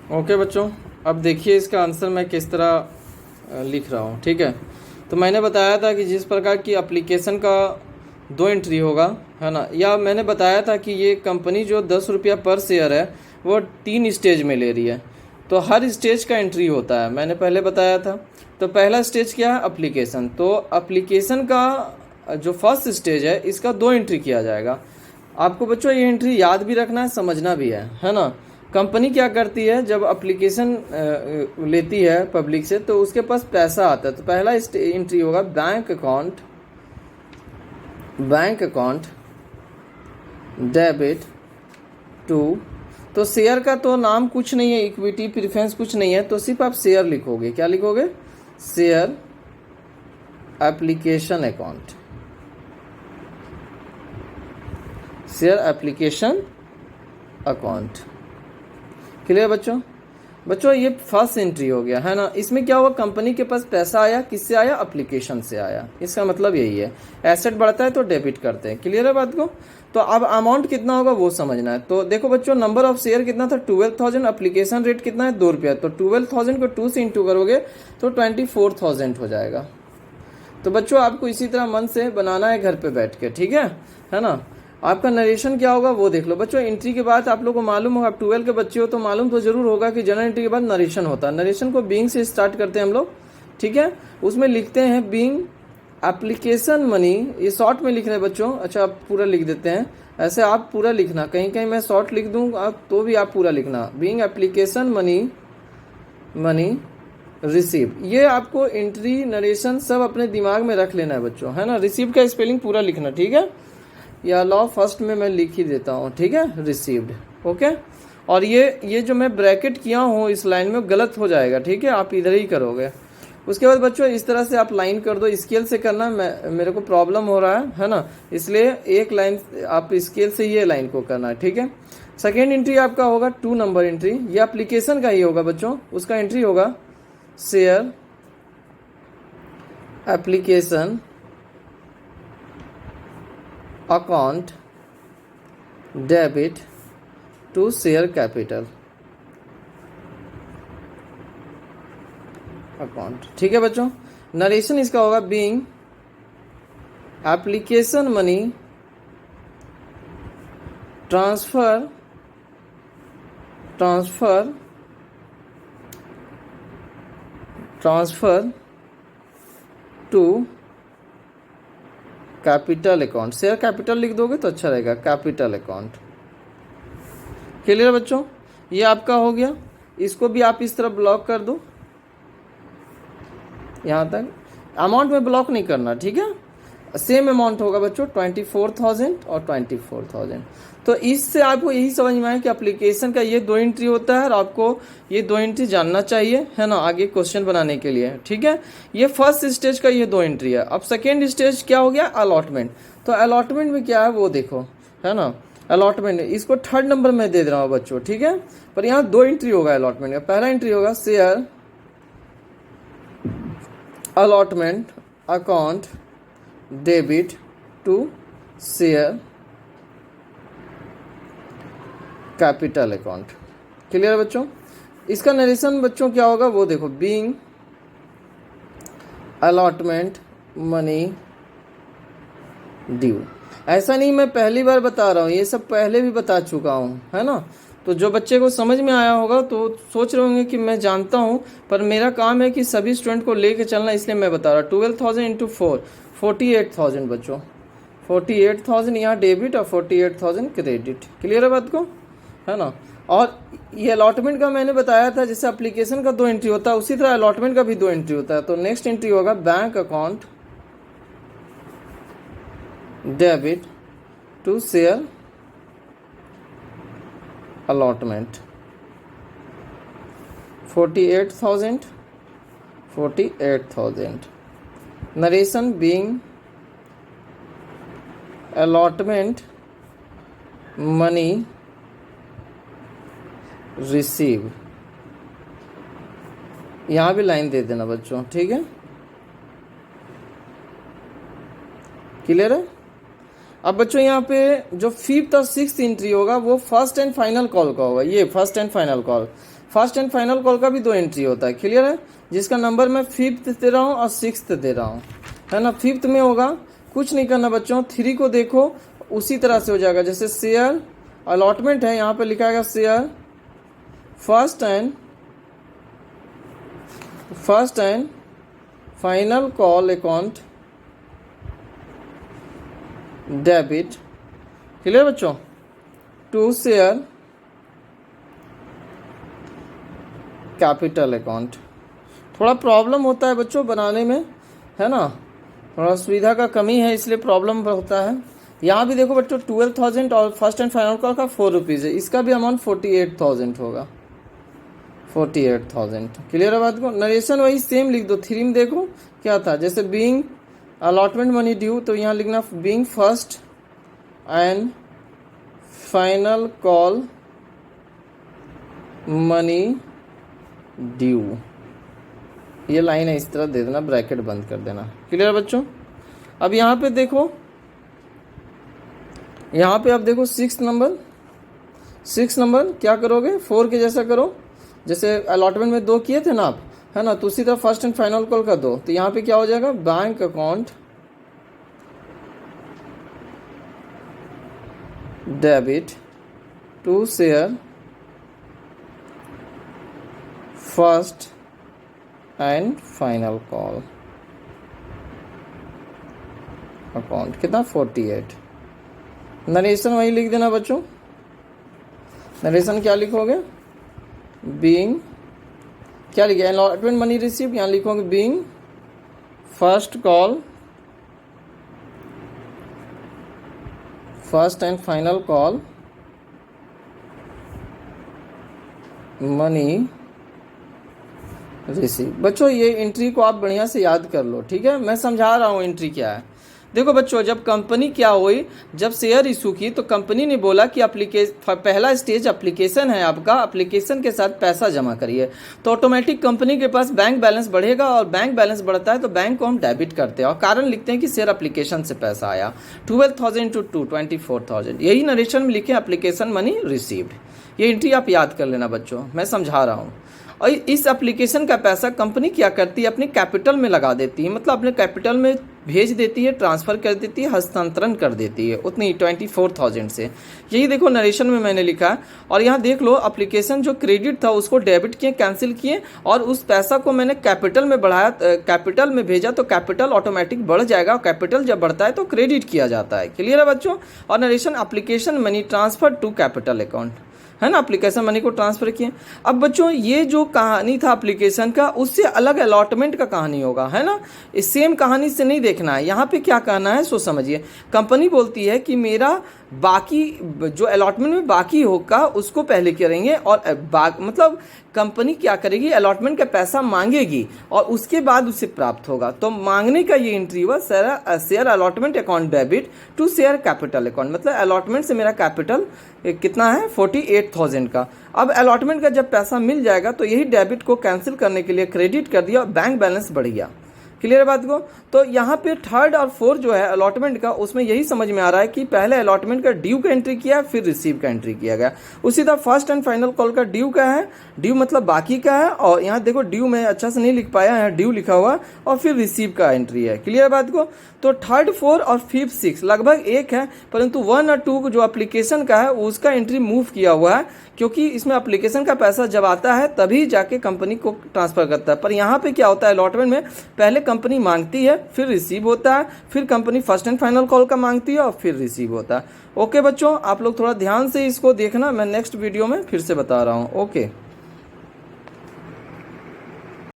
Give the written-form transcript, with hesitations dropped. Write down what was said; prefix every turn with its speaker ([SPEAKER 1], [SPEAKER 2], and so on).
[SPEAKER 1] Okay बच्चों, अब देखिए इसका आंसर मैं किस तरह लिख रहा हूँ। ठीक है, तो मैंने बताया था कि जिस प्रकार की एप्लीकेशन का 2 एंट्री होगा, है ना, या मैंने बताया था कि ये कंपनी जो 10 रुपया पर शेयर है वो 3 स्टेज में ले रही है, तो हर स्टेज का एंट्री होता है, मैंने पहले बताया था। तो पहला स्टेज क्या है? एप्लीकेशन। तो एप्लीकेशन का जो फर्स्ट स्टेज है इसका 2 एंट्री किया जाएगा। आपको बच्चों ये एंट्री याद भी रखना है, समझना भी है ना। कंपनी क्या करती है, जब एप्लीकेशन लेती है पब्लिक से तो उसके पास पैसा आता है, तो पहला एंट्री होगा बैंक अकाउंट, डेबिट टू। तो शेयर का तो नाम कुछ नहीं है, इक्विटी प्रीफरेंस कुछ नहीं है, तो सिर्फ आप शेयर लिखोगे। क्या लिखोगे? Share application account, share application account. Clear बच्चों? बच्चों ये फर्स्ट एंट्री हो गया, है ना। इसमें क्या हुआ, कंपनी के पास पैसा आया, किससे आया? एप्लीकेशन से आया। इसका मतलब यही है, एसेट बढ़ता है तो डेबिट करते हैं। क्लियर है बात को? तो अब अमाउंट कितना होगा वो समझना है। तो देखो बच्चों, नंबर ऑफ शेयर कितना था? 12,000। एप्लीकेशन रेट कितना है? 2 रुपया। तो 12,000 को 2 से इंटू करोगे तो 24,000 हो जाएगा। तो बच्चों आपको इसी तरह मन से बनाना है घर पे बैठ के, ठीक है ना। आपका नरेशन क्या होगा वो देख लो बच्चों। एंट्री के बाद आप लोगों को मालूम होगा, आप 12 के बच्चे हो तो मालूम तो जरूर होगा कि जनरल एंट्री के बाद नरेशन होता है। नरेशन को बीइंग से स्टार्ट करते हैं हम लोग, ठीक है। उसमें लिखते हैं बीइंग एप्लीकेशन मनी, ये शॉर्ट में लिख रहे हैं बच्चों। अच्छा, आप पूरा लिख देते हैं, ऐसे आप पूरा लिखना, कहीं कहीं मैं शॉर्ट लिख दूँ तो भी आप पूरा लिखना। बीइंग एप्लीकेशन मनी रिसीव, ये आपको एंट्री नरेशन सब अपने दिमाग में रख लेना है बच्चों, है ना। रिसीव का स्पेलिंग पूरा लिखना, ठीक है। या लॉ फर्स्ट में मैं लिख ही देता हूँ, ठीक है, रिसीव्ड। ओके, और ये जो मैं ब्रैकेट किया हूँ इस लाइन में गलत हो जाएगा, ठीक है, आप इधर ही करोगे। उसके बाद बच्चों इस तरह से आप लाइन कर दो, स्केल से करना, मेरे को प्रॉब्लम हो रहा है ना, इसलिए एक लाइन आप स्केल से ये लाइन को करना है, ठीक है। सेकेंड एंट्री आपका होगा 2 नंबर एंट्री, ये एप्लीकेशन का ही होगा बच्चों। उसका एंट्री होगा share application account debit to share capital account, ठीक है बच्चों। नरेशन इसका होगा being application money transfer to capital account. Share capital लिख दोगे तो अच्छा रहेगा, कैपिटल अकाउंट। क्लियर बच्चों? ये आपका हो गया। इसको भी आप इस तरह ब्लॉक कर दो, यहाँ तक। अमाउंट में ब्लॉक नहीं करना, ठीक है। सेम अमाउंट होगा बच्चों, 24,000 और 24,000। तो इससे आपको यही समझ में आया कि एप्लीकेशन का ये 2 एंट्री होता है और आपको ये 2 एंट्री जानना चाहिए, है ना, आगे क्वेश्चन बनाने के लिए, ठीक है। ये फर्स्ट स्टेज का ये 2 एंट्री है। अब सेकेंड स्टेज क्या हो गया? अलॉटमेंट। तो अलॉटमेंट में क्या है वो देखो, है ना। अलॉटमेंट इसको 3rd नंबर में दे रहा हूँ बच्चों, ठीक है। पर यहाँ 2 एंट्री होगा अलॉटमेंट का। पहला एंट्री होगा share allotment account debit to share capital account. Clear बच्चों? इसका नरेशन बच्चों क्या होगा वो देखो, बीइंग अलॉटमेंट मनी ड्यू। ऐसा नहीं मैं पहली बार बता रहा हूँ, ये सब पहले भी बता चुका हूँ, है ना। तो जो बच्चे को समझ में आया होगा तो सोच रहे होंगे कि मैं जानता हूँ, पर मेरा काम है कि सभी स्टूडेंट को लेके चलना, इसलिए मैं बता रहा हूँ। 12,000 इंटू 4, 48,000 बच्चों। 48,000 यहाँ डेबिट और 48,000 क्रेडिट। क्लियर है बात को, है ना। और ये अलॉटमेंट का मैंने बताया था, जैसे एप्लीकेशन का 2 एंट्री होता है उसी तरह अलॉटमेंट का भी 2 एंट्री होता है। तो नेक्स्ट एंट्री होगा bank account debit to share allotment 48,000 narration being allotment money receive. यहाँ भी लाइन दे देना बच्चों, ठीक है। क्लियर है? अब बच्चों यहाँ पे जो फिफ्थ और सिक्स्थ एंट्री होगा वो फर्स्ट एंड फाइनल कॉल का होगा। ये first and final call, first and final call का भी 2 एंट्री होता है, क्लियर है, जिसका नंबर मैं फिफ्थ दे रहा हूँ और सिक्स्थ दे रहा हूँ, है ना। फिफ्थ में होगा, कुछ नहीं करना बच्चों, 3 को देखो उसी तरह से हो जाएगा, जैसे शेयर अलॉटमेंट है, यहाँ पे लिखा है share first and final call account debit, clear बच्चों, टू शेयर कैपिटल अकाउंट। थोड़ा प्रॉब्लम होता है बच्चों बनाने में, है ना, थोड़ा सुविधा का कमी है इसलिए प्रॉब्लम होता है। यहाँ भी देखो बच्चों 12,000 और फर्स्ट एंड फाइनल कॉल का 4 रुपीज़ है, इसका भी अमाउंट 48,000 होगा, 48,000, क्लियर है बात को। नरेशन वही सेम लिख दो, 3 में देखो क्या था, जैसे बीइंग अलॉटमेंट मनी ड्यू, तो यहाँ लिखना being first and final call money due, ये लाइन है इस तरह दे देना, ब्रैकेट बंद कर देना, क्लियर बच्चों। अब यहाँ पे देखो, यहाँ पे आप देखो 6 नंबर क्या करोगे, 4 के जैसा करो, जैसे अलॉटमेंट में 2 किए थे ना आप, है ना, तो उसी तरह फर्स्ट एंड फाइनल कॉल का 2, तो यहाँ पे क्या हो जाएगा, bank account debit to share first and final call account, कितना 48। नरेशन वही लिख देना बच्चों, नरेशन क्या लिखोगे, बीइंग क्या लिखे, अलॉटमेंट मनी रिसीव, यहाँ लिखोगे being first and final call money receive. बच्चों ये एंट्री को आप बढ़िया से याद कर लो, ठीक है, मैं समझा रहा हूँ एंट्री क्या है। देखो बच्चों, जब कंपनी क्या हुई, जब शेयर इशू की तो कंपनी ने बोला कि पहला स्टेज एप्लीकेशन है आपका, एप्लीकेशन के साथ पैसा जमा करिए, तो ऑटोमेटिक कंपनी के पास बैंक बैलेंस बढ़ेगा, और बैंक बैलेंस बढ़ता है तो बैंक को हम डेबिट करते हैं, और कारण लिखते हैं कि शेयर एप्लीकेशन से पैसा आया, 12,000 to 24,000, यही नरेशन में लिखे एप्लीकेशन मनी रिसीव्ड। ये एंट्री आप याद कर लेना बच्चों, मैं समझा रहा हूँ। और इस एप्लीकेशन का पैसा कंपनी क्या करती है, अपने कैपिटल में लगा देती है, मतलब अपने कैपिटल में भेज देती है, ट्रांसफ़र कर देती है, हस्तांतरण कर देती है, उतनी 24,000 से। यही देखो नरेशन में मैंने लिखा है, और यहाँ देख लो एप्लीकेशन जो क्रेडिट था उसको डेबिट किए, कैंसिल किए, और उस पैसा को मैंने कैपिटल में बढ़ाया, कैपिटल में भेजा, तो कैपिटल ऑटोमेटिक बढ़ जाएगा, और कैपिटल जब बढ़ता है तो क्रेडिट किया जाता है, क्लियर है बच्चों। और narration application money transfer to capital account, है ना, एप्लीकेशन मनी को ट्रांसफर किए। अब बच्चों ये जो कहानी था एप्लीकेशन का, उससे अलग अलॉटमेंट का कहानी होगा, है ना, इस सेम कहानी से नहीं देखना है। यहाँ पे क्या कहना है सो समझिए, कंपनी बोलती है कि मेरा बाकी जो अलॉटमेंट में बाकी होगा उसको पहले करेंगे, और मतलब कंपनी क्या करेगी, अलॉटमेंट का पैसा मांगेगी और उसके बाद उसे प्राप्त होगा, तो मांगने का ये एंट्री हुआ share allotment account debit to share capital account, मतलब अलॉटमेंट से मेरा कैपिटल कितना है 48,000 का। अब अलॉटमेंट का जब पैसा मिल जाएगा तो यही डेबिट को कैंसिल करने के लिए क्रेडिट कर दिया, बैंक बैलेंस बढ़ गया, क्लियर बात को। तो यहाँ पे 3rd और 4th जो है अलॉटमेंट का, उसमें यही समझ में आ रहा है कि पहले अलॉटमेंट का ड्यू का एंट्री किया, फिर रिसीव का एंट्री किया गया। उसी तरह फर्स्ट एंड फाइनल कॉल का ड्यू का है, ड्यू मतलब बाकी का है, और यहाँ देखो ड्यू में अच्छा से नहीं लिख पाया, यहाँ ड्यू लिखा हुआ, और फिर रिसीव का एंट्री है, क्लियर बात को। तो 3rd, 4th और 5th, 6th लगभग एक है, परंतु 1 और 2 जो एप्लीकेशन का है उसका एंट्री मूव किया हुआ है, क्योंकि इसमें एप्लीकेशन का पैसा जब आता है तभी जाके कंपनी को ट्रांसफर करता है। पर यहाँ पे क्या होता है, अलॉटमेंट में पहले कंपनी मांगती है, फिर रिसीव होता है, फिर company first and final call का मांगती है और फिर रिसीव होता है। ओके बच्चों, आप लोग थोड़ा ध्यान से इसको देखना, मैं नेक्स्ट वीडियो में फिर से बता रहा हूँ। ओके।